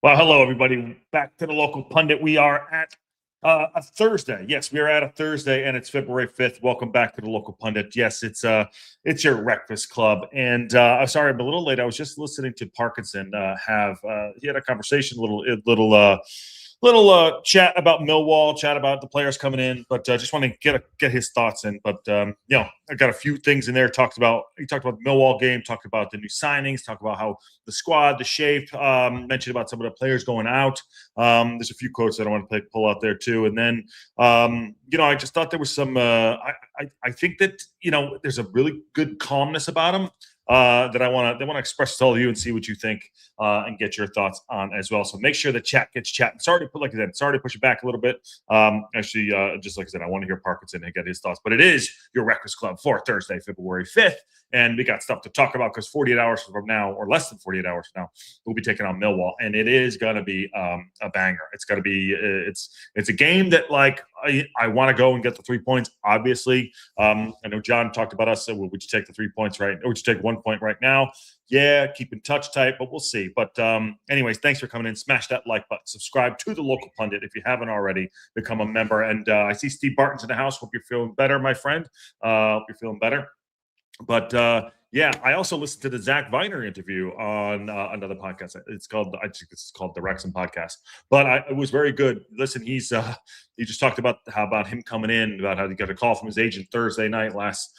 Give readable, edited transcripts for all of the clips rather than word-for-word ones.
Well, hello, everybody. Back to the local pundit. We are at a Thursday. Yes, we are at a Thursday, and it's February 5th. Welcome back to the local pundit. Yes, it's your breakfast club. And I'm sorry, I'm a little late. I was just listening to Parkinson he had a conversation, little chat about Millwall, chat about the players coming in, but just want to get his thoughts in. But I got a few things in there. He talked about the Millwall game, talked about the new signings, talked about how the squad, the shape, mentioned about some of the players going out. There's a few quotes that I want to pull out there too, and then I just thought there was some. I think that there's a really good calmness about him. That I want to express to all of you and see what you think and get your thoughts on as well. So make sure the chat gets chatting. Sorry to push it back a little bit. Just like I said, I want to hear Parkinson and get his thoughts. But it is your Breakfast Club for Thursday, February 5th. And we got stuff to talk about because 48 hours from now, or less than 48 hours from now, we'll be taking on Millwall, and it is going to be a banger. It's going to be it's a game that I want to go and get the 3 points. Obviously, I know John talked about us. So would you take the 3 points right, or would you take 1 point right now? Yeah, keep in touch tight, but we'll see. But anyways, thanks for coming in. Smash that like button. Subscribe to the local pundit if you haven't already. Become a member. And I see Steve Barton's in the house. Hope you're feeling better, my friend. Hope you're feeling better. But I also listened to the Zach Viner interview on another podcast. I think it's called the Wrexham podcast. But it was very good. Listen, he just talked about him coming in, about how he got a call from his agent Thursday night last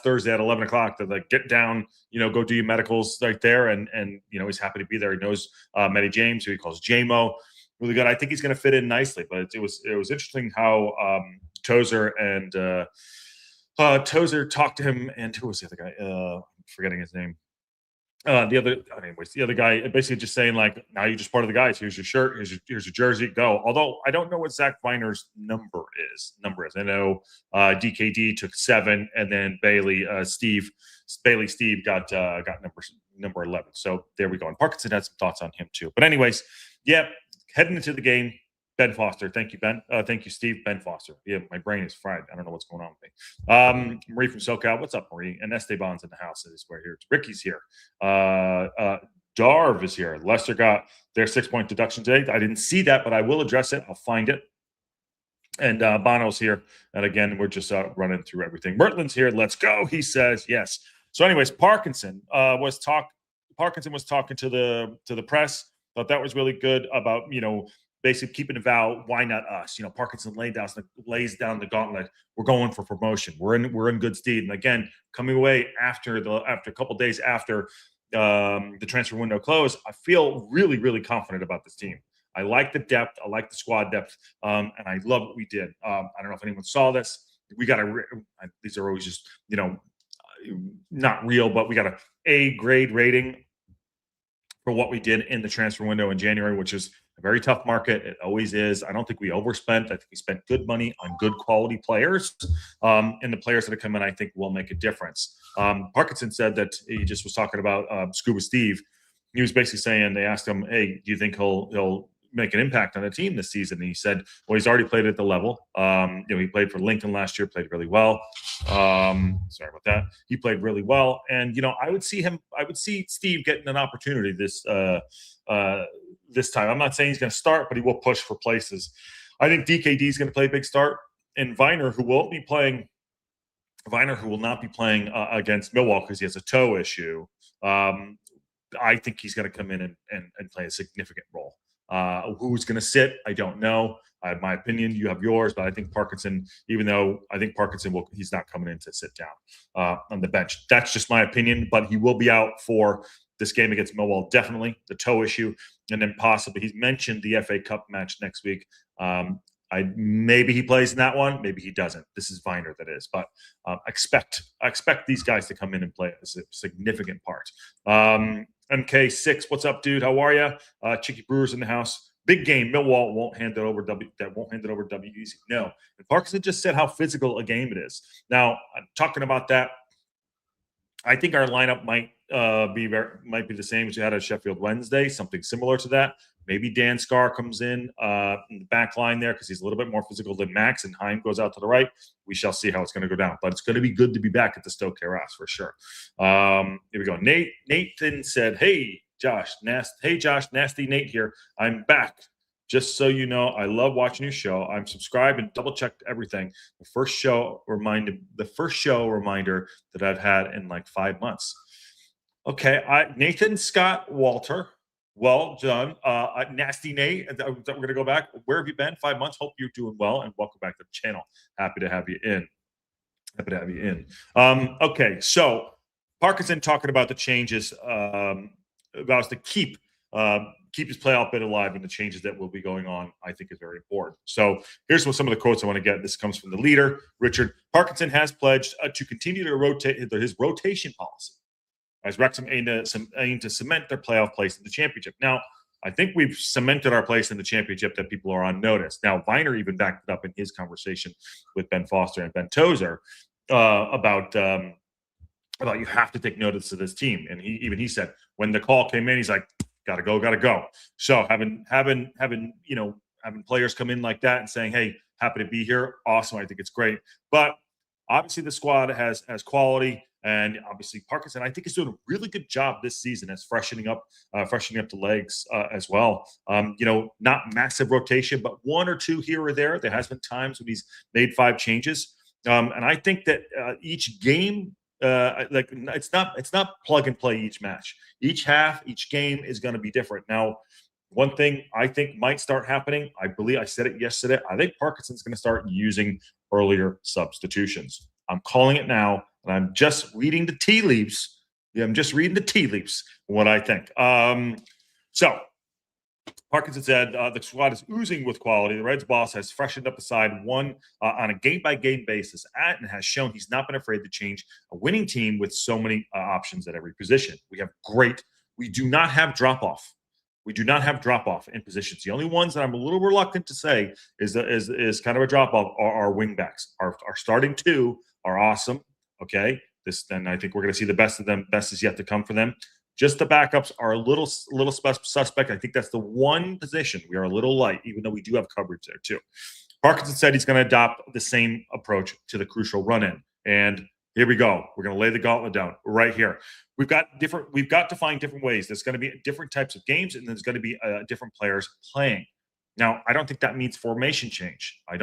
Thursday at 11 o'clock to get down, go do your medicals right there. And he's happy to be there. He knows Matty James, who he calls JMO. Really good. I think he's going to fit in nicely. But it was interesting how Tozer and Tozer talked to him, and who was the other guy? I'm forgetting his name. The other guy basically just saying, now you're just part of the guys. Here's your shirt. Here's your jersey. Go. Although I don't know what Zach Viner's number is. I know DKD took 7, and then Steve got number 11. So there we go. And Parkinson had some thoughts on him too. But anyways, heading into the game. Ben Foster. Thank you, Ben. Thank you, Steve. Ben Foster. Yeah, my brain is fried. I don't know what's going on with me. Marie from SoCal. What's up, Marie? And Esteban's in the house. We're here. Ricky's here. Darv is here. Leicester got their 6-point deduction today. I didn't see that, but I will address it. I'll find it. And Bono's here. And again, we're just running through everything. Mertlin's here. Let's go. He says yes. So anyways, Parkinson was talking to the press. Thought that was really good about, basically keeping a vow. Why not us? Parkinson lays down the gauntlet. We're going for promotion. We're in good stead. And again, coming away after a couple days after the transfer window closed, I feel really, really confident about this team. I like the depth. I like the squad depth, and I love what we did. I don't know if anyone saw this. We got these are always just not real, but we got A grade rating for what we did in the transfer window in January, which is a very tough market. It always is. I don't think we overspent. I think we spent good money on good quality players. And the players that have come in, I think, will make a difference. Parkinson said that he just was talking about Scuba Steve. He was basically saying, they asked him, hey, do you think he'll make an impact on the team this season? And he said, well, he's already played at the level. He played for Lincoln last year, played really well. Sorry about that. He played really well. And, I would see Steve getting an opportunity this time. I'm not saying he's going to start, but he will push for places. I think DKD is going to play a big start. And Viner, who will not be playing against Millwall because he has a toe issue, I think he's going to come in and play a significant role. Who's going to sit? I don't know. I have my opinion. You have yours, but I think Parkinson, even though I think Parkinson he's not coming in to sit down on the bench. That's just my opinion, but he will be out for this game against Millwall, definitely, the toe issue, and then possibly he's mentioned the FA Cup match next week. Maybe he plays in that one, maybe he doesn't. This is Viner that is, but I expect these guys to come in and play a significant part. MK6, what's up, dude? How are you? Chicky Brewer's in the house. Big game. Millwall won't hand it over. Won't hand it over W easy. No. And Parkinson just said how physical a game it is. Now, I'm talking about that. I think our lineup might be the same as you had at Sheffield Wednesday, something similar to that. Maybe Dan Scarr comes in the back line there because he's a little bit more physical than Max, and Heim goes out to the right. We shall see how it's going to go down. But it's going to be good to be back at the Stoke Terrace for sure. Here we go. Nathan said, hey, Josh, hey, Josh, Nasty Nate here. I'm back. Just so you know, I love watching your show. I'm subscribed and double-checked everything. The first show reminder that I've had in like 5 months. Okay, Nathan Scott Walter. Well done. Nasty Nate, we're going to go back. Where have you been? 5 months. Hope you're doing well, and welcome back to the channel. Happy to have you in. Okay, so Parkinson talking about the changes, about us to keep his playoff bid alive, and the changes that will be going on, I think, is very important. So here's some of the quotes I want to get. This comes from the leader, Richard. Parkinson has pledged to continue to rotate his rotation policy as Wrexham aim to cement their playoff place in the championship. Now, I think we've cemented our place in the championship, that people are on notice. Now, Viner even backed it up in his conversation with Ben Foster and Ben Tozer about you have to take notice of this team. And he said when the call came in, he's like, gotta go. So having players come in like that and saying, hey, happy to be here, awesome. I think it's great. But obviously the squad has quality. And obviously Parkinson, I think, is doing a really good job this season as freshening up the legs as well. Not massive rotation, but one or two here or there. There has been times when he's made 5 changes. And I think that each game, it's not plug and play each match. Each half, each game is going to be different. Now, one thing I think might start happening, I believe I said it yesterday, I think Parkinson's going to start using earlier substitutions. I'm calling it now, and I'm just reading the tea leaves. Yeah, I'm just reading the tea leaves, what I think. So Parkinson said the squad is oozing with quality. The Reds boss has freshened up the side on a game-by-game basis and has shown he's not been afraid to change a winning team with so many options at every position. We do not have drop-off. We do not have drop-off in positions. The only ones that I'm a little reluctant to say is kind of a drop-off are our wing-backs. Our starting 2 are awesome, okay? Then I think we're going to see the best of them. Best is yet to come for them. Just the backups are a little suspect. I think that's the one position we are a little light, even though we do have coverage there too. Parkinson said he's going to adopt the same approach to the crucial run-in. And here we go. We're going to lay the gauntlet down right here. We've got to find different ways. There's going to be different types of games, and there's going to be different players playing. Now, I don't think that means formation change. I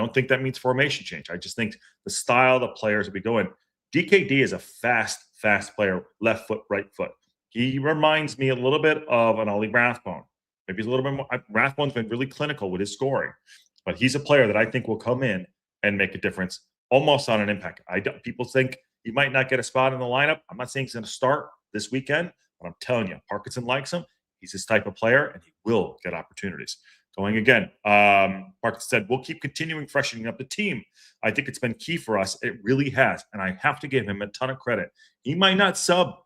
just think the style the players will be going. DKD is a fast player, left foot, right foot. He reminds me a little bit of an Ollie Rathbone. Maybe he's a little bit more. Rathbone's been really clinical with his scoring, but he's a player that I think will come in and make a difference almost on an impact. People think he might not get a spot in the lineup. I'm not saying he's going to start this weekend, but I'm telling you, Parkinson likes him. He's this type of player, and he will get opportunities. Going again, Parkinson said, we'll keep continuing freshening up the team. I think it's been key for us. It really has, and I have to give him a ton of credit. He might not sub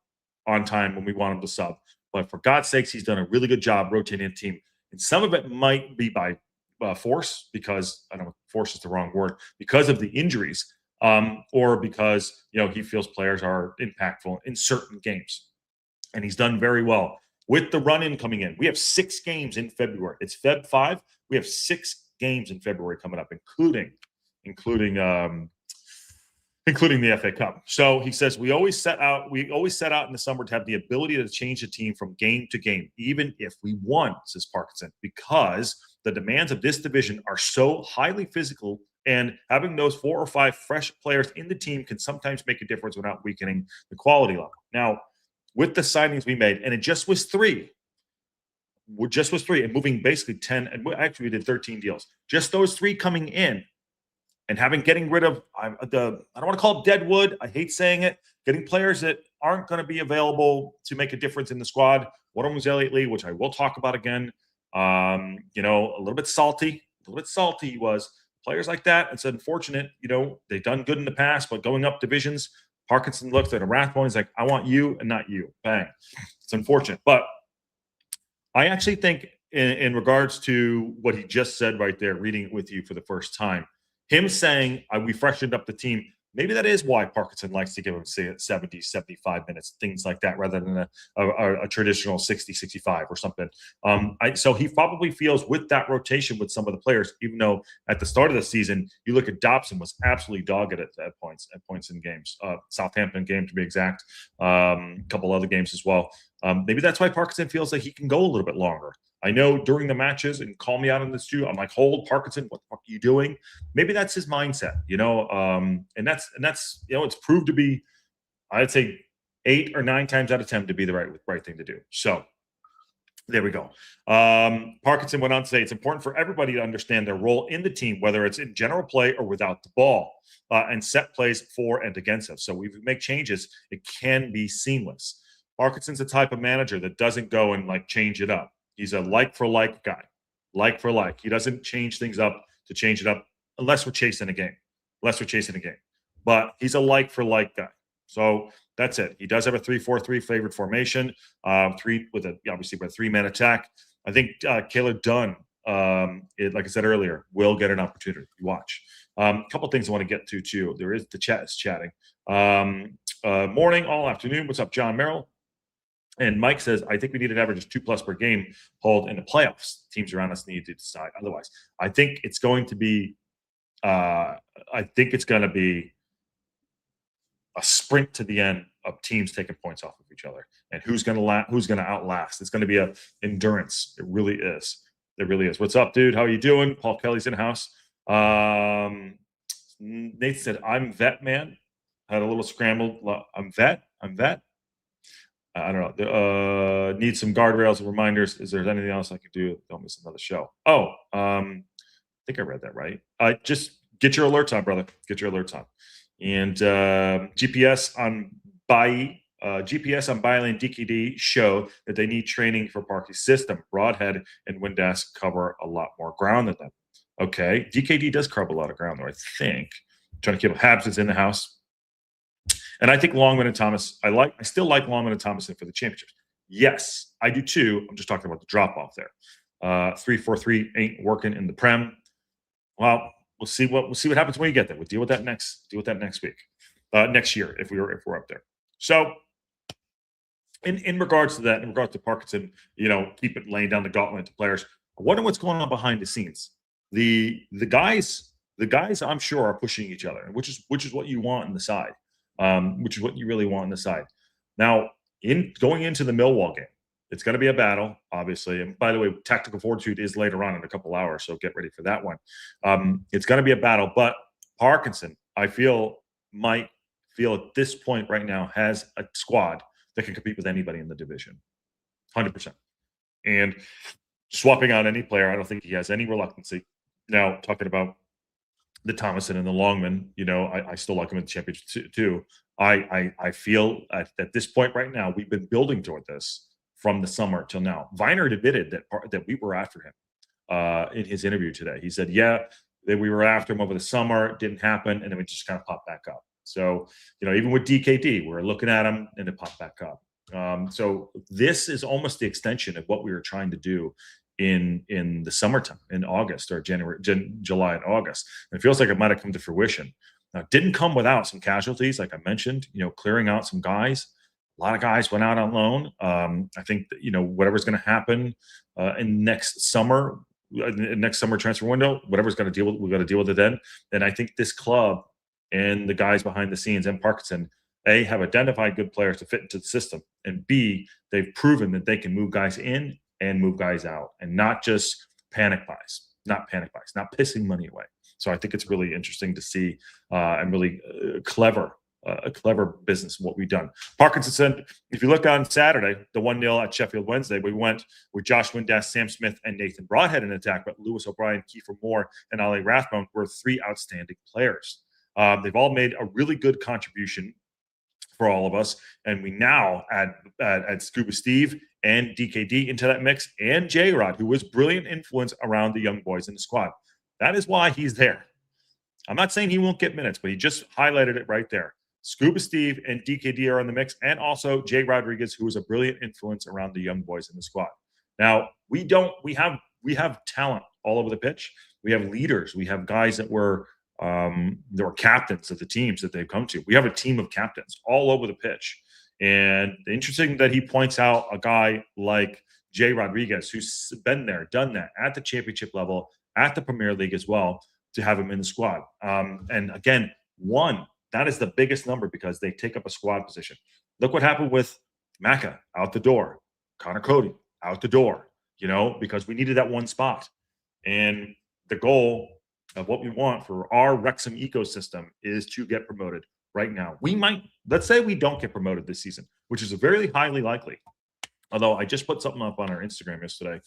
on time when we want him to sub, but for God's sakes, he's done a really good job rotating the team. And some of it might be by force, because I don't know, force is the wrong word, because of the injuries, or because he feels players are impactful in certain games, and he's done very well with the run-in coming in. We have 6 games in February. It's Feb 5. We have 6 games in February coming up, including the FA Cup. So he says we always set out in the summer to have the ability to change the team from game to game, even if we won, says Parkinson, because the demands of this division are so highly physical, and having those 4 or 5 fresh players in the team can sometimes make a difference without weakening the quality level. Now, with the signings we made, and it just was 3, and moving basically 10, and actually we did 13 deals. Just those 3 coming in, and getting rid of I don't want to call it dead wood. I hate saying it. Getting players that aren't going to be available to make a difference in the squad. One of them was Elliot Lee, which I will talk about again. A little bit salty he was. Players like that, it's unfortunate. They've done good in the past, but going up divisions, Parkinson looks at a Rathbone. He's like, I want you and not you. Bang. It's unfortunate. But I actually think in regards to what he just said right there, reading it with you for the first time, him saying we freshened up the team, maybe that is why Parkinson likes to give him, say, 70, 75 minutes, things like that, rather than a traditional 60, 65 or something. So he probably feels with that rotation with some of the players, even though at the start of the season, you look at Dobson was absolutely dogged at points in games. Southampton game, to be exact. A couple other games as well. Maybe that's why Parkinson feels like he can go a little bit longer. I know during the matches, and call me out on this too, I'm like, hold, Parkinson, what the fuck are you doing? Maybe that's his mindset, and that's it's proved to be, I'd say 8 or 9 times out of 10 to be the right thing to do. So there we go. Parkinson went on to say it's important for everybody to understand their role in the team, whether it's in general play or without the ball, and set plays for and against us. So we make changes, it can be seamless. Parkinson's the type of manager that doesn't go and like change it up. He's a like for like guy, like for like. He doesn't change things up to change it up unless we're chasing a game. But he's a like for like guy. So that's it. He does have a 3-4-3 favored formation, obviously with a 3-man attack. I think Caleb Dunn, like I said earlier, will get an opportunity. You watch. A couple things I want to get to too. There is the chat is chatting. Morning, all afternoon. What's up, John Merrill? And Mike says, I think we need an average of 2+ per game hold in the playoffs. Teams around us need to decide otherwise. I think it's going to be a sprint to the end of teams taking points off of each other, and who's going to outlast. It's going to be a endurance. It really is. What's up, dude? How are you doing? Paul Kelly's in house. Nate said, I'm vet, man. Had a little scrambled. I'm vet. I don't know. Need some guardrails and reminders. Is there anything else I could do? Don't miss another show. I think I read that right. Just get your alerts on, brother. Get your alerts on. And GPS on Bailey and DKD show that they need training for Parky's system. Broadhead and Windass cover a lot more ground than them. Okay. DKD does cover a lot of ground, though, I think. Trying to keep Habs is in the house. And I think Longman and Thomas, I still like Longman and Thomason for the championships. Yes, I do too. I'm just talking about the drop off there. 3-4-3 ain't working in the Prem. Well, we'll see what happens when you get there. We'll deal with that next week, next year if we're up there. So in regards to that, in regards to Parkinson, keep it laying down the gauntlet to players. I wonder what's going on behind the scenes. The guys I'm sure are pushing each other, which is what you want in the side. Which is what you really want on the side. Now, in going into the Millwall game, it's going to be a battle, obviously. And by the way, Tactical Fortitude is later on in a couple hours, so get ready for that one. It's going to be a battle, but Parkinson, I might feel at this point right now has a squad that can compete with anybody in the division, 100%. And swapping out any player, I don't think he has any reluctancy. Now, talking about the Thomason and the Longman, I still like him in the championship too. I feel at this point right now, we've been building toward this from the summer till now. Viner admitted that we were after him in his interview today. He said, that we were after him over the summer. It didn't happen, and then it just kind of popped back up. So, even with DKD, we're looking at him, and it popped back up. So this is almost the extension of what we were trying to do in the summertime, in August or July and August. And it feels like it might have come to fruition. Now, it didn't come without some casualties, like I mentioned, clearing out some guys. A lot of guys went out on loan. I think that, whatever's going to happen in next summer transfer window, whatever's going to deal with, we've got to deal with it then. And I think this club and the guys behind the scenes and Parkinson, A, have identified good players to fit into the system, and B, they've proven that they can move guys in and move guys out, and not just panic buys, not pissing money away. So I think it's really interesting to see and really clever business what we've done. Parkinson said, if you look on Saturday, the 1-0 at Sheffield Wednesday, we went with Josh Windass, Sam Smith, and Nathan Broadhead in attack, but Lewis O'Brien, Kiefer Moore, and Ali Rathbone were 3 outstanding players. They've all made a really good contribution for all of us, and we now add Scuba Steve and DKD into that mix, and J-Rod, who was brilliant influence around the young boys in the squad. That is why he's there. I'm not saying he won't get minutes, but he just highlighted it right there. Scuba Steve and DKD are in the mix, and also Jay Rodriguez, who is a brilliant influence around the young boys in the squad. Now, we have talent all over the pitch. We have leaders. We have guys that were captains of the teams that they've come to. We have a team of captains all over the pitch. And interesting that he points out a guy like Jay Rodriguez, who's been there, done that at the championship level, at the Premier League as well, to have him in the squad. And again, that is the biggest number because they take up a squad position. Look what happened with Maka out the door. Connor Cody out the door, because we needed that one spot. And the goal of what we want for our Wrexham ecosystem is to get promoted right now. Let's say we don't get promoted this season, which is very highly likely. Although I just put something up on our Instagram yesterday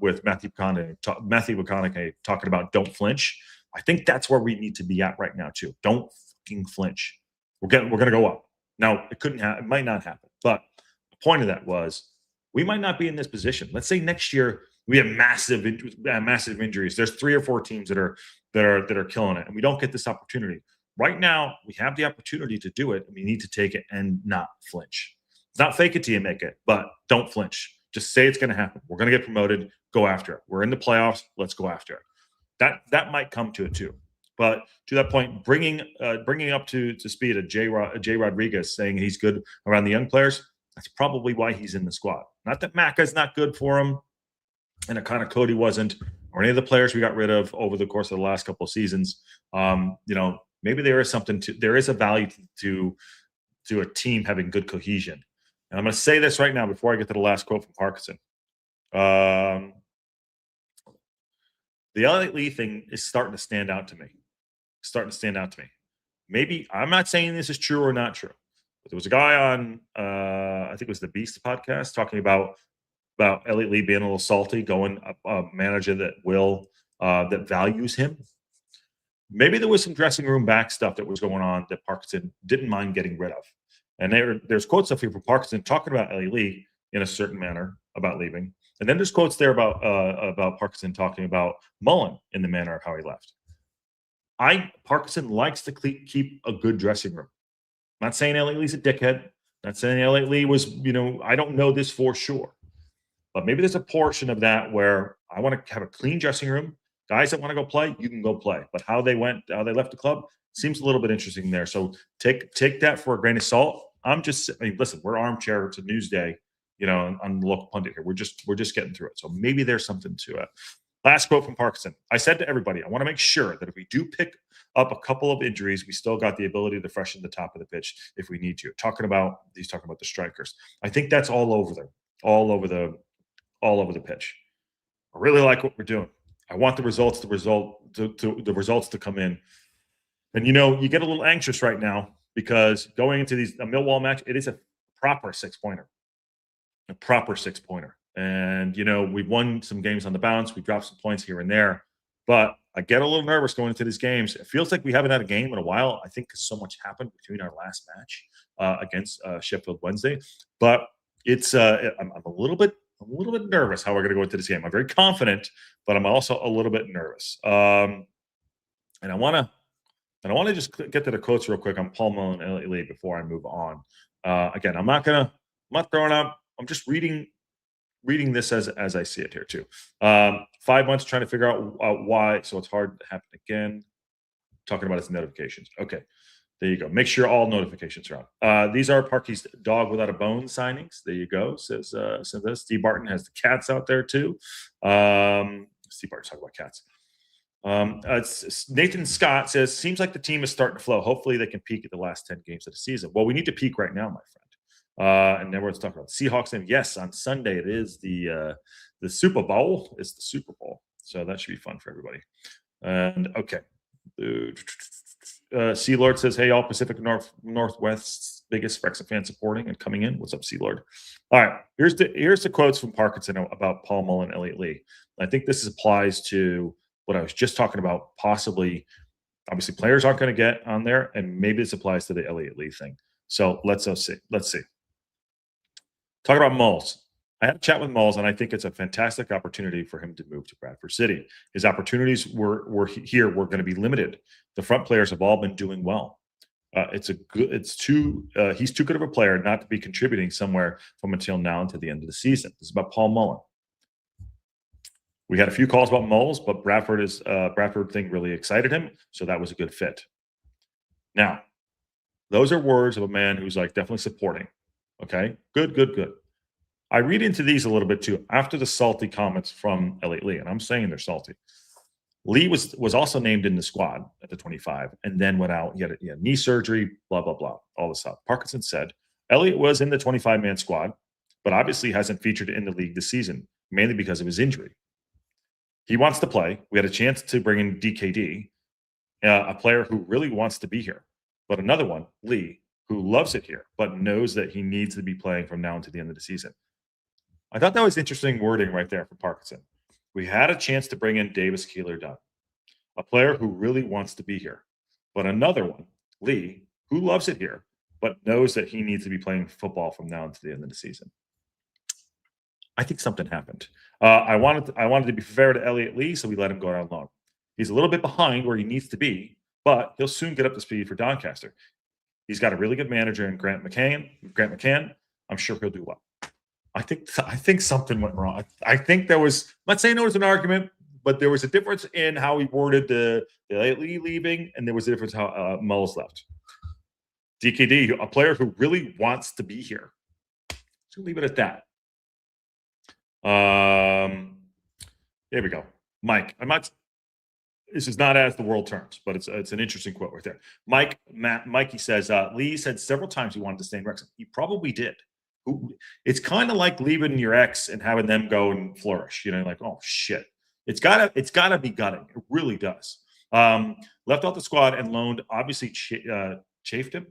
with Matthew McConaughey talking about don't flinch. I think that's where we need to be at right now too. Don't fucking flinch. We're gonna go up. Now it might not happen, but the point of that was we might not be in this position. Let's say next year we have massive injuries. There's 3 or 4 teams that are killing it, and we don't get this opportunity. Right now, we have the opportunity to do it, and we need to take it and not flinch. It's not fake it till you make it, but don't flinch. Just say it's going to happen. We're going to get promoted. Go after it. We're in the playoffs. Let's go after it. That might come to it too. But to that point, bringing up to speed a Jay Rodriguez, saying he's good around the young players, that's probably why he's in the squad. Not that Maka's not good for him, and it kind of Cody wasn't, or any of the players we got rid of over the course of the last couple of seasons. Maybe there is a value to a team having good cohesion. And I'm going to say this right now before I get to the last quote from Parkinson. The Elliot Lee thing is starting to stand out to me. Maybe I'm not saying this is true or not true, but there was a guy on I think it was the Beast podcast talking about Elliot Lee being a little salty, going a manager that values him. Maybe there was some dressing room back stuff that was going on that Parkinson didn't mind getting rid of. And there's quotes up here from Parkinson talking about Elliot Lee in a certain manner about leaving. And then there's quotes there about Parkinson talking about Mullen in the manner of how he left. Parkinson likes to keep a good dressing room. I'm not saying Elliot Lee's a dickhead. Not saying Elliot Lee was, I don't know this for sure. But maybe there's a portion of that where I want to have a clean dressing room. Guys that want to go play, you can go play. But how they left the club seems a little bit interesting there. So take that for a grain of salt. Listen, we're armchair. It's a news day, on the local pundit here. We're just getting through it. So maybe there's something to it. Last quote from Parkinson. I said to everybody, I want to make sure that if we do pick up a couple of injuries, we still got the ability to freshen the top of the pitch if we need to. He's talking about the strikers. I think that's all over the pitch. I really like what we're doing. I want the results to come in. And you get a little anxious right now because going into a Millwall match, it is a proper 6-pointer. A proper 6-pointer. And we've won some games on the bounce, we dropped some points here and there. But I get a little nervous going into these games. It feels like we haven't had a game in a while. I think so much happened between our last match against Sheffield Wednesday. But it's I'm a little bit nervous how we're going to go into this game. I'm very confident, but I'm also a little bit nervous. And I want to just get to the quotes real quick on Paul Mullen and Elliot Lee before I move on. Again, I'm not throwing up. I'm just reading this as I see it here too. 5 months trying to figure out why, so it's hard to happen again. Talking about its notifications. Okay. There you go. Make sure all notifications are on. These are Parky's dog without a bone signings. There you go. Says this. Steve Barton has the cats out there too. Steve Barton's talking about cats. Nathan Scott says, seems like the team is starting to flow. Hopefully they can peak at the last 10 games of the season. Well, we need to peak right now, my friend. And then we're talking about the Seahawks. And yes, on Sunday it is the Super Bowl. It's the Super Bowl. So that should be fun for everybody. And okay. Sea Lord says, hey, all Pacific Northwest's biggest Wrexham fan supporting and coming in. What's up, Sea Lord? All right, here's the quotes from Parkinson about Paul Mullen and Elliot Lee. I think this applies to what I was just talking about. Possibly, obviously, players aren't going to get on there, and maybe this applies to the Elliot Lee thing. So let's see. Talk about Moles. I had a chat with Moles, and I think it's a fantastic opportunity for him to move to Bradford City. His opportunities were going to be limited. The front players have all been doing well. He's too good of a player not to be contributing somewhere from until now until the end of the season. This is about Paul Mullen. We had a few calls about Moles, but Bradford thing really excited him, so that was a good fit. Now, those are words of a man who's definitely supporting. Okay, good. I read into these a little bit too after the salty comments from Elliot Lee, and I'm saying they're salty. Lee was also named in the squad at the 25 and then went out. He had knee surgery, blah, blah, blah, all this stuff. Parkinson said, Elliott was in the 25-man squad, but obviously hasn't featured in the league this season, mainly because of his injury. He wants to play. We had a chance to bring in DKD, a player who really wants to be here, but another one, Lee, who loves it here, but knows that he needs to be playing from now until the end of the season. I thought that was interesting wording right there from Parkinson. We had a chance to bring in Davis Keeler-Dunn, a player who really wants to be here, but another one, Lee, who loves it here, but knows that he needs to be playing football from now until the end of the season. I think something happened. I wanted to be fair to Elliott Lee, so we let him go down low. He's a little bit behind where he needs to be, but he'll soon get up to speed for Doncaster. He's got a really good manager in Grant McCann. I'm sure he'll do well. I think something went wrong. I think there was, I'm not saying there was an argument, but there was a difference in how he worded the Elliott Lee leaving, and there was a difference how Mulls left. DKD, a player who really wants to be here. So leave it at that. Here we go. Mike, this is not as the world terms, but it's an interesting quote right there. Mikey says, Lee said several times he wanted to stay in Wrexham. He probably did. It's kind of like leaving your ex and having them go and flourish. You know, like, oh shit. It's gotta be gutting. It really does. Left off the squad and loaned, obviously chafed him.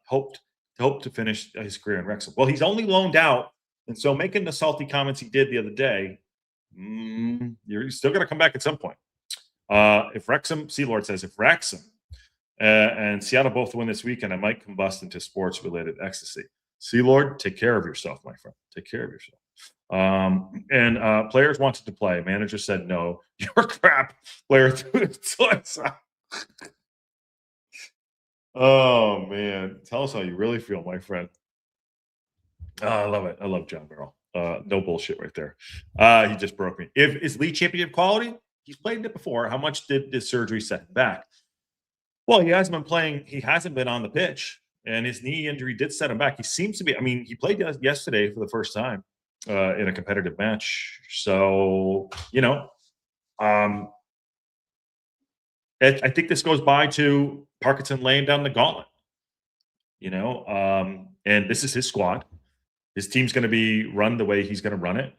Hoped to finish his career in Wrexham. Well, he's only loaned out, and so making the salty comments he did the other day, you're still gonna come back at some point. If Wrexham, Sealord says, if Wrexham and Seattle both win this weekend, I might combust into sports-related ecstasy. Sealord, take care of yourself, my friend. Take care of yourself. And players wanted to play. Manager said no. You're crap. Player threw the toys out. Oh, man. Tell us how you really feel, my friend. I love it. I love John Merrill. No bullshit right there. He just broke me. Is Lee championship quality? He's played it before. How much did this surgery set him back? Well, he hasn't been playing. He hasn't been on the pitch, and his knee injury did set him back. He seems to be. I mean, he played yesterday for the first time in a competitive match. So, you know, I think this goes by to Parkinson laying down the gauntlet. You know, and this is his squad. His team's going to be run the way he's going to run it,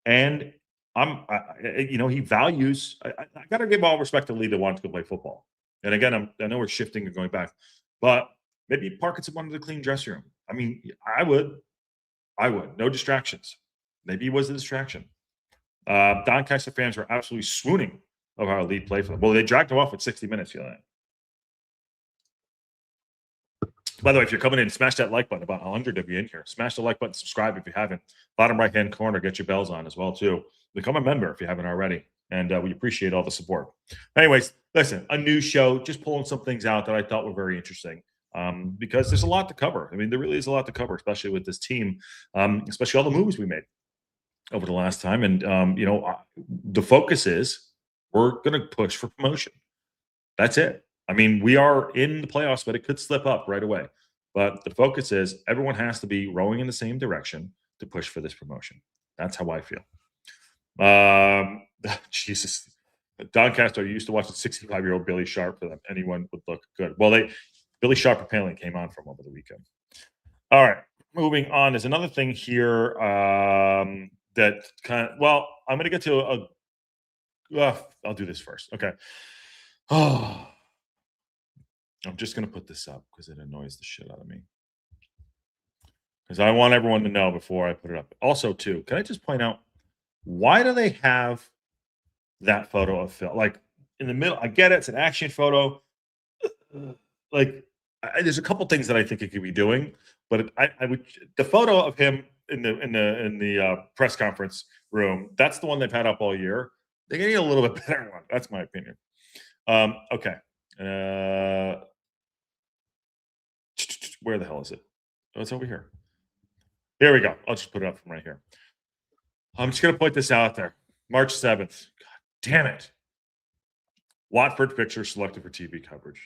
and he values. I got to give all respect to Lee that wants to play football. And again, I know we're shifting and going back, but maybe Parkinson wanted a clean dressing room. I mean, I would. No distractions. Maybe he was a distraction. Doncaster fans were absolutely swooning of how Lee played for them. Well, they dragged him off with 60 minutes the other night. By the way, if you're coming in, smash that like button. About 100 of you in here. Smash the like button. Subscribe if you haven't. Bottom right-hand corner, get your bells on as well, too. Become a member if you haven't already. And we appreciate all the support. Anyways, listen, a new show. Just pulling some things out that I thought were very interesting. Because there's a lot to cover. I mean, there really is a lot to cover, especially with this team, especially all the moves we made over the last time. And, the focus is we're going to push for promotion. That's it. I mean, we are in the playoffs, but it could slip up right away. But the focus is everyone has to be rowing in the same direction to push for this promotion. That's how I feel. Jesus. Doncaster used to watch the 65-year-old Billy Sharp for them. Anyone would look good. Well, Billy Sharp apparently came on from over the weekend. All right, moving on. There's another thing here that kind of, well, I'm going to get to I'll do this first. Okay. Oh, I'm just going to put this up because it annoys the shit out of me. Because I want everyone to know before I put it up. Also, too, can I just point out, why do they have that photo of Phil? Like, in the middle, I get it. It's an action photo. Like, there's a couple things that I think it could be doing, but I would, the photo of him in the press conference room, that's the one they've had up all year. They need a little bit better one. That's my opinion. Okay. Where the hell is it? Oh, it's over here. Here we go. I'll just put it up from right here. I'm just going to point this out there. March 7th. God damn it. Watford Fixture selected for TV coverage.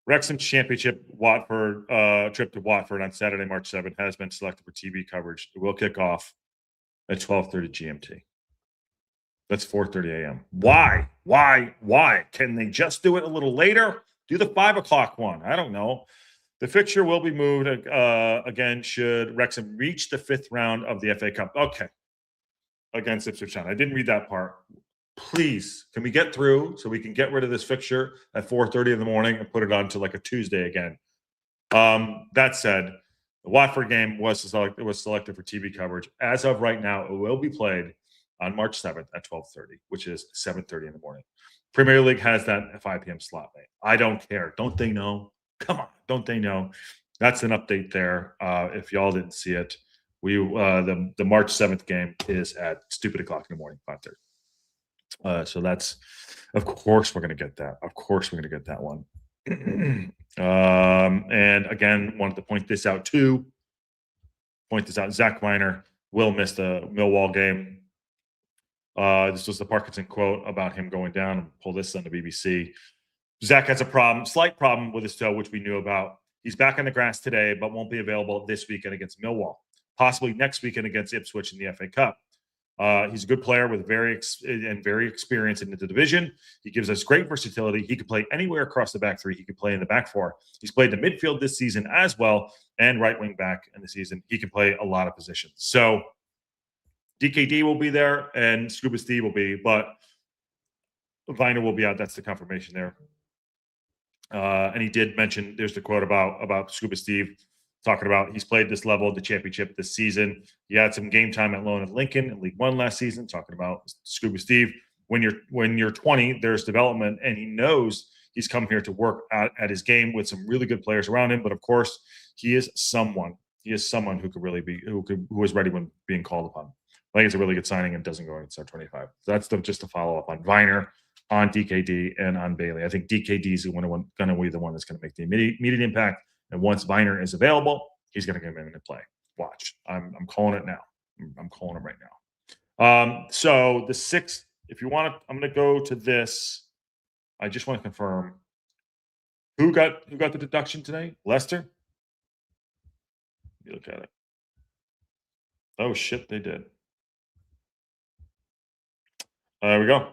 Wrexham Championship Watford trip to Watford on Saturday, March 7th has been selected for TV coverage. It will kick off at 12:30 GMT. That's 4:30 a.m. Why? Can they just do it a little later? Do the 5 o'clock one. I don't know. The fixture will be moved again should Wrexham reach the 5th round of the FA Cup. Okay. Against Ipswich Town. I didn't read that part. Please, can we get through so we can get rid of this fixture at 4:30 in the morning and put it on to like a Tuesday again? That said, the Watford game was selected for TV coverage. As of right now, it will be played on March 7th at 12:30, which is 7:30 in the morning. Premier League has that at 5 p.m. slot, mate. I don't care. Don't they know? Come on, don't they know? That's an update there. If y'all didn't see it, the March 7th game is at stupid o'clock in the morning, 5:30. So that's, of course, we're going to get that. Of course, we're going to get that one. And again, wanted to point this out too. Zach Weiner will miss the Millwall game. This was the Parkinson quote about him going down. And pull this on the BBC. Zach has a slight problem with his toe, which we knew about. He's back on the grass today, but won't be available this weekend against Millwall. Possibly next weekend against Ipswich in the FA Cup. He's a good player with very experienced in the division. He gives us great versatility. He could play anywhere across the back three. He could play in the back four. He's played the midfield this season as well, and right wing back in the season. He can play a lot of positions. So DKD will be there, and Scuba Steve will be, but Viner will be out. That's the confirmation there. And he did mention, there's the quote about Scuba Steve talking about he's played this level of the championship this season. He had some game time at loan at Lincoln in League One last season, talking about Scuba Steve. When you're 20, there's development, and he knows he's come here to work at his game with some really good players around him. But of course, he is someone who could really be, who is ready when being called upon. I think it's a really good signing and doesn't go against our 25. So that's just a follow up on Viner, on DKD, and on Bailey. I think DKD is going to be the one that's going to make the immediate impact. And once Viner is available, he's going to come in and play. Watch. I'm calling it now. I'm calling it right now. So the 6th, if you want to, I'm going to go to this. I just want to confirm who got the deduction today? Leicester? Let me look at it. Oh shit, they did. There we go.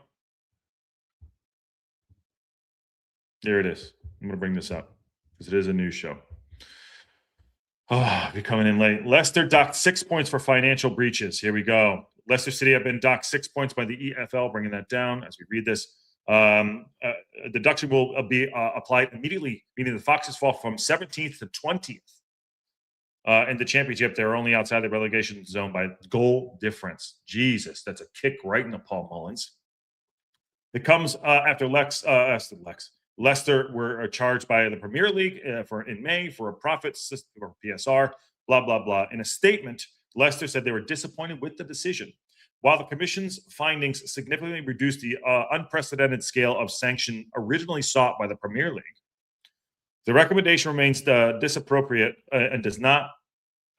There it is. I'm going to bring this up because it is a news show. Oh, you're coming in late. Leicester docked 6 points for financial breaches. Here we go. Leicester City have been docked 6 points by the EFL, bringing that down as we read this. A deduction will be applied immediately, meaning the Foxes fall from 17th to 20th. In the championship, they're only outside the relegation zone by goal difference. Jesus, that's a kick right in the Paul Mullins. It comes after Leicester were charged by the Premier League in May for a profit system or PSR, blah, blah, blah. In a statement, Leicester said they were disappointed with the decision. While the Commission's findings significantly reduced the unprecedented scale of sanction originally sought by the Premier League, the recommendation remains disappropriate and does not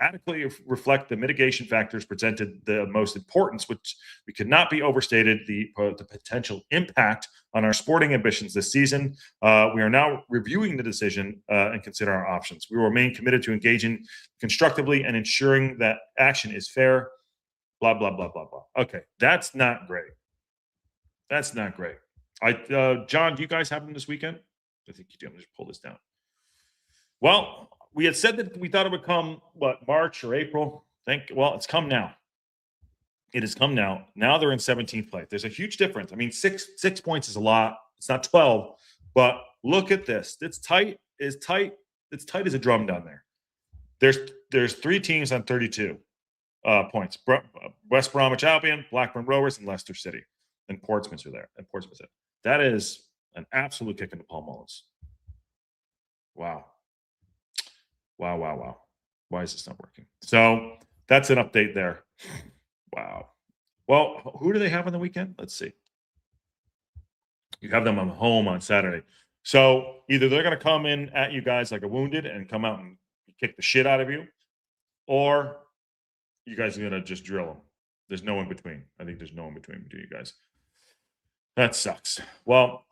adequately reflect the mitigation factors presented the most importance, which we could not be overstated, the potential impact on our sporting ambitions this season. We are now reviewing the decision and consider our options. We will remain committed to engaging constructively and ensuring that action is fair, blah, blah, blah, blah, blah. Okay, that's not great. That's not great. John, do you guys have them this weekend? I think you do. I'm just pull this down. Well, we had said that we thought it would come, March or April? Well, it's come now. It has come now. Now they're in 17th place. There's a huge difference. I mean, 6 points is a lot. It's not 12, but look at this. It's tight. It's tight. It's tight as a drum down there. There's 3 teams on 32 points. West Bromwich Albion, Blackburn Rovers, and Leicester City. And Portsmouth are there. That is an absolute kick in the Paul Mullins. Wow. Wow. Why is this not working? So that's an update there. Wow. Well, who do they have on the weekend? Let's see. You have them on home on Saturday. So either they're going to come in at you guys like a wounded and come out and kick the shit out of you, or you guys are going to just drill them. There's no in between. I think there's no in between you guys. That sucks. Well,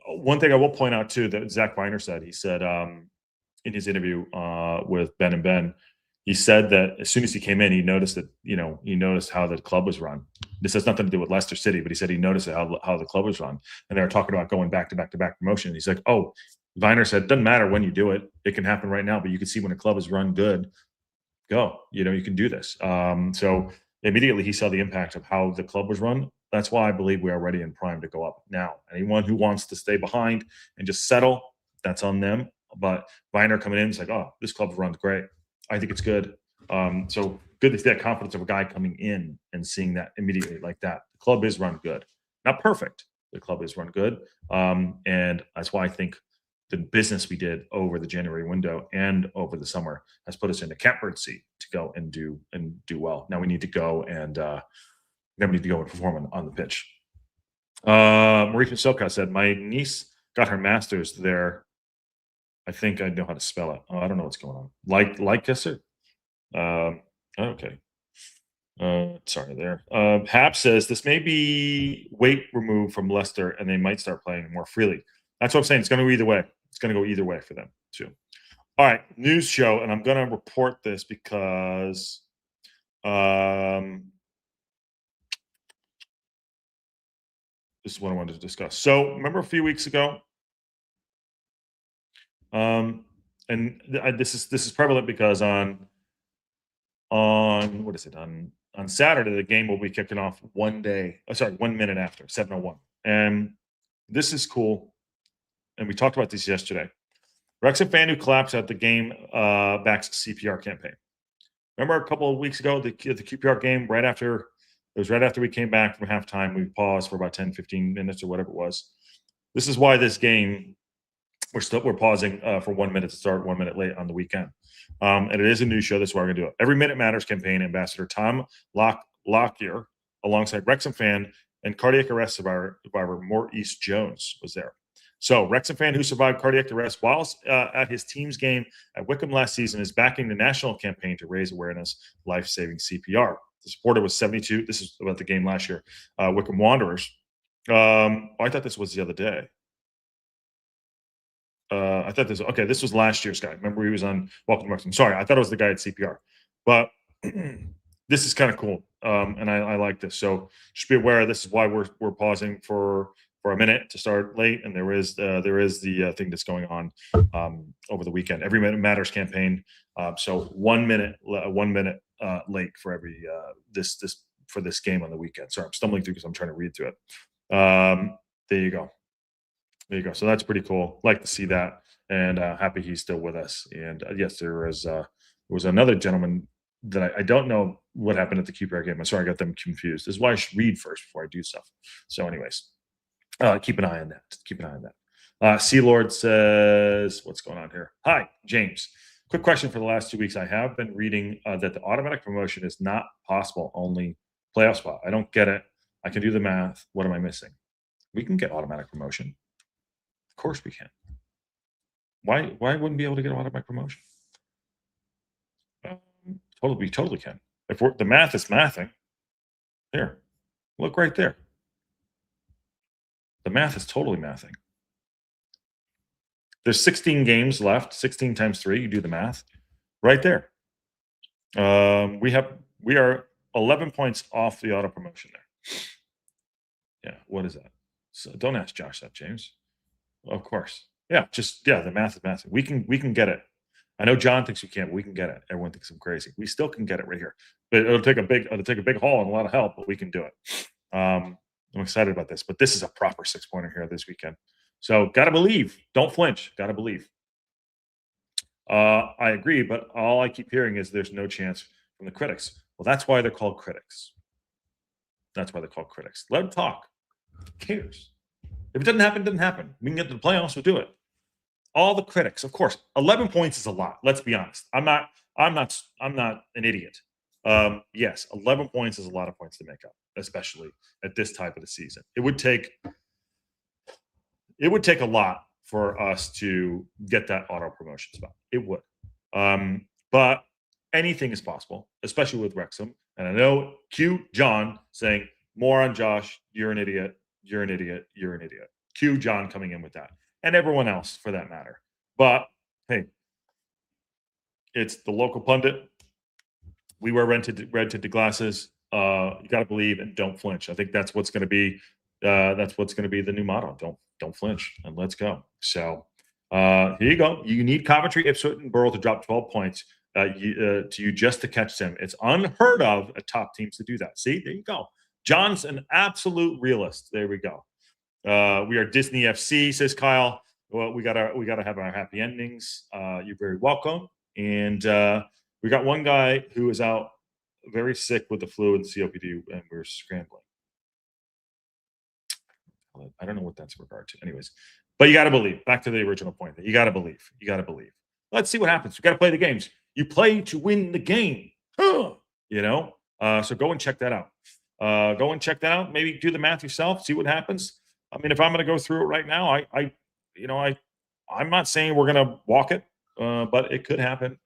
one thing I will point out too that Zach Weiner said, he said in his interview with Ben and Ben, he said that as soon as he came in, he noticed how the club was run. This has nothing to do with Leicester City, but he said he noticed how the club was run, and they were talking about going back to back promotion. And he's like, "Oh, Viner said, doesn't matter when you do it. It can happen right now, but you can see when a club is run good, go. You can do this. So immediately he saw the impact of how the club was run. That's why I believe we are ready and primed to go up now. Anyone who wants to stay behind and just settle, that's on them. But Viner coming in, it's like, oh, this club runs great. I think it's good. So good to see that confidence of a guy coming in and seeing that immediately like that. The club is run good. Not perfect. The club is run good. And that's why I think the business we did over the January window and over the summer has put us in the catbird seat to go and do well. Now we need to go and perform on the pitch. Maurice Silka said, my niece got her master's there. I think I know how to spell it. Oh, I don't know what's going on. Like kisser. Okay. Sorry there. Hap says this may be weight removed from Leicester and they might start playing more freely. That's what I'm saying. It's going to go either way. It's going to go either way for them too. All right, news show, and I'm going to report this because this is what I wanted to discuss. So remember a few weeks ago, and this is prevalent because on what is it on Saturday the game will be kicking off 1 minute after 7:01, and this is cool. And we talked about this yesterday. Wrexham fan who collapsed at the game backs CPR campaign. Remember a couple of weeks ago, the QPR game, right after we came back from halftime, we paused for about 10, 15 minutes or whatever it was. This is why this game, we're pausing for 1 minute to start 1 minute late on the weekend. And it is a news show. That's why we're going to do it. Every Minute Matters campaign ambassador Tom Lockyer, alongside Wrexham fan and cardiac arrest survivor Maurice Jones was there. So, Wrexham fan who survived cardiac arrest whilst at his team's game at Wycombe last season is backing the national campaign to raise awareness, life-saving CPR. The supporter was 72. This is about the game last year. Wycombe Wanderers. I thought this was the other day. I thought this was last year's guy. Remember he was on Welcome to Wrexham. Sorry, I thought it was the guy at CPR. But this is kind of cool, and I like this. So just be aware. This is why we're pausing for a minute to start late, and there is the thing that's going on over the weekend. Every Minute Matters campaign. So 1 minute late for every for this game on the weekend. Sorry, I'm stumbling through because I'm trying to read through it. There you go. So that's pretty cool. Like to see that, and happy he's still with us. And yes, there was another gentleman that I don't know what happened at the QPR game. I'm sorry, I got them confused. This is why I should read first before I do stuff. So, anyways. Keep an eye on that. Sea Lord says, what's going on here? Hi, James. Quick question for the last 2 weeks. I have been reading that the automatic promotion is not possible, only playoff spot. I don't get it. I can do the math. What am I missing? We can get automatic promotion. Of course we can. Why wouldn't we be able to get automatic promotion? We totally can. If the math is mathing, here, look right there. The math is totally mathing. There's 16 games left. 16 times 3. You do the math. Right there. We are 11 points off the auto promotion there. Yeah. What is that? So don't ask Josh that, James. Of course. Yeah. The math is mathing. We can get it. I know John thinks we can't, but we can get it. Everyone thinks I'm crazy. We still can get it right here. But it'll take a big haul and a lot of help, but we can do it. I'm excited about this, but this is a proper 6-pointer here this weekend. So got to believe. Don't flinch. Got to believe. I agree, but all I keep hearing is there's no chance from the critics. Well, that's why they're called critics. Let them talk. Who cares? If it doesn't happen, it doesn't happen. We can get to the playoffs, we'll do it. All the critics, of course. 11 points is a lot. Let's be honest. I'm not an idiot. Yes, 11 points is a lot of points to make up, especially at this type of the season. It would take a lot for us to get that auto promotion spot. It would. But anything is possible, especially with Wrexham. And I know John saying, more on Josh, you're an idiot, you're an idiot, you're an idiot. John coming in with that. And everyone else for that matter. But hey, it's the local pundit. We wear red tinted glasses. You got to believe and don't flinch. I think that's what's going to be. The new motto. Don't flinch and let's go. So Here you go. You need Coventry, Ipswich, and Borough to drop 12 points to you just to catch them. It's unheard of at top teams to do that. See, there you go. John's an absolute realist. There we go. We are Disney FC, says Kyle. Well, we gotta have our happy endings. You're very welcome. And we got one guy who is out very sick with the flu and COPD, and we're scrambling. I don't know what that's in regard to. Anyways, but you got to believe. Back to the original point. You got to believe. You got to believe. Let's see what happens. You got to play the games. You play to win the game. You know. So go and check that out. Go and check that out. Maybe do the math yourself. See what happens. I mean, if I'm going to go through it right now, I'm not saying we're going to walk it, but it could happen.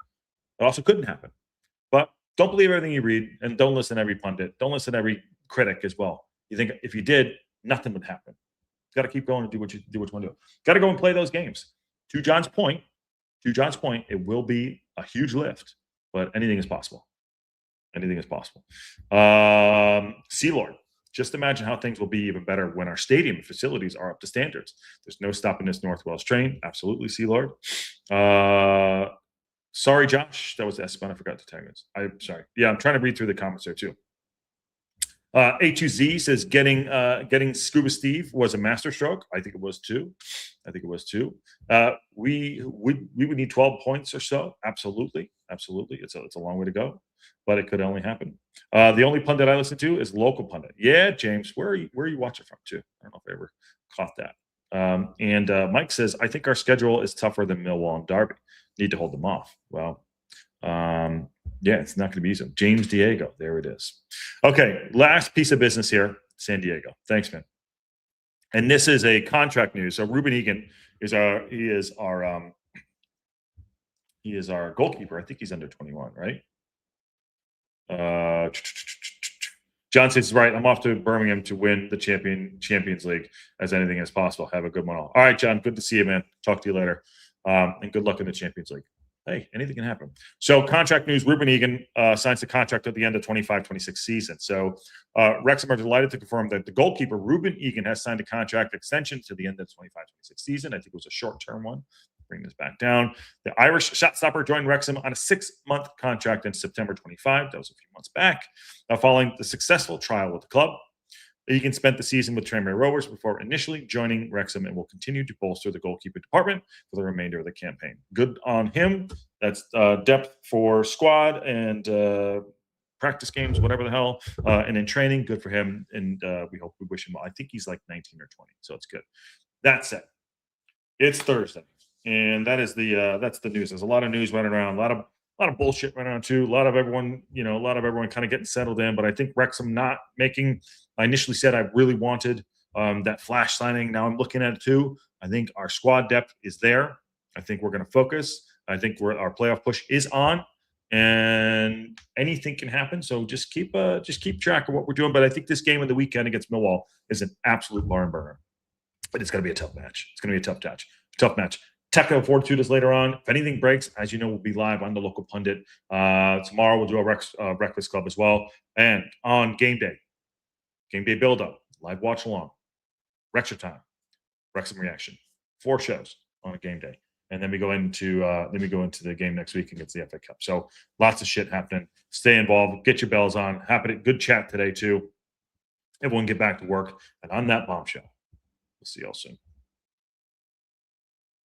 It also couldn't happen. But don't believe everything you read, and don't listen to every pundit. Don't listen to every critic as well. You think if you did, nothing would happen. You got to keep going and do what you want to do. Got to go and play those games. To John's point, it will be a huge lift, but anything is possible. Anything is possible. Sea Lord. Just imagine how things will be even better when our stadium facilities are up to standards. There's no stopping this North Wales train. Absolutely, Sea Lord. Sorry, Josh. That was Espen. I forgot to tag us. I'm sorry. Yeah, I'm trying to read through the comments there too. A2Z says getting Scuba Steve was a masterstroke. I think it was too. We would need 12 points or so. Absolutely. It's a long way to go, but it could only happen. The only pundit I listen to is local pundit. Yeah, James, where are you watching from too? I don't know if I ever caught that. And Mike says, I think our schedule is tougher than Millwall and Derby. Need to hold them off. Well, yeah, it's not going to be easy. James Diego, there it is. Okay, last piece of business here, San Diego. Thanks, man. And this is a contract news. So Ruben Egan is our goalkeeper. I think he's under 21, right? John says, right, I'm off to Birmingham to win the Champions League as anything as possible. Have a good one all. All right, John, good to see you, man. Talk to you later. And good luck in the Champions League. Hey, anything can happen. So contract news, Ruben Egan signs the contract at the end of 25-26 season. So Wrexham are delighted to confirm that the goalkeeper, Ruben Egan, has signed a contract extension to the end of the 25-26 season. I think it was a short-term one. Bring this back down. The Irish shot stopper joined Wrexham on a 6-month contract in September 25. That was a few months back. Following the successful trial with the club, Egan spent the season with Tranmere Rovers before initially joining Wrexham and will continue to bolster the goalkeeper department for the remainder of the campaign. Good on him. That's depth for squad and practice games, whatever the hell, and in training. Good for him, and we wish him well. I think he's like 19 or 20, so it's good. That said, it's Thursday, and that's the news. There's a lot of news running around, a lot of bullshit running around too. A lot of everyone kind of getting settled in. But I think Wrexham not making. I initially said I really wanted that flash signing. Now I'm looking at it too. I think our squad depth is there. I think we're going to focus. I think our playoff push is on, and anything can happen. So just keep track of what we're doing. But I think this game of the weekend against Millwall is an absolute barn burner. But it's going to be a tough match. It's going to be a tough match. Technical Fortitude is later on. If anything breaks, as you know, we'll be live on the local pundit. Tomorrow we'll do a Breakfast Club as well. And on game day build-up, live watch along, Wrexham time, Wrexham reaction. 4 shows on a game day. And then we go into the game next week against the FA Cup. So lots of shit happening. Stay involved. Get your bells on. Good chat today too. Everyone get back to work. And on that bombshell, we'll see you all soon.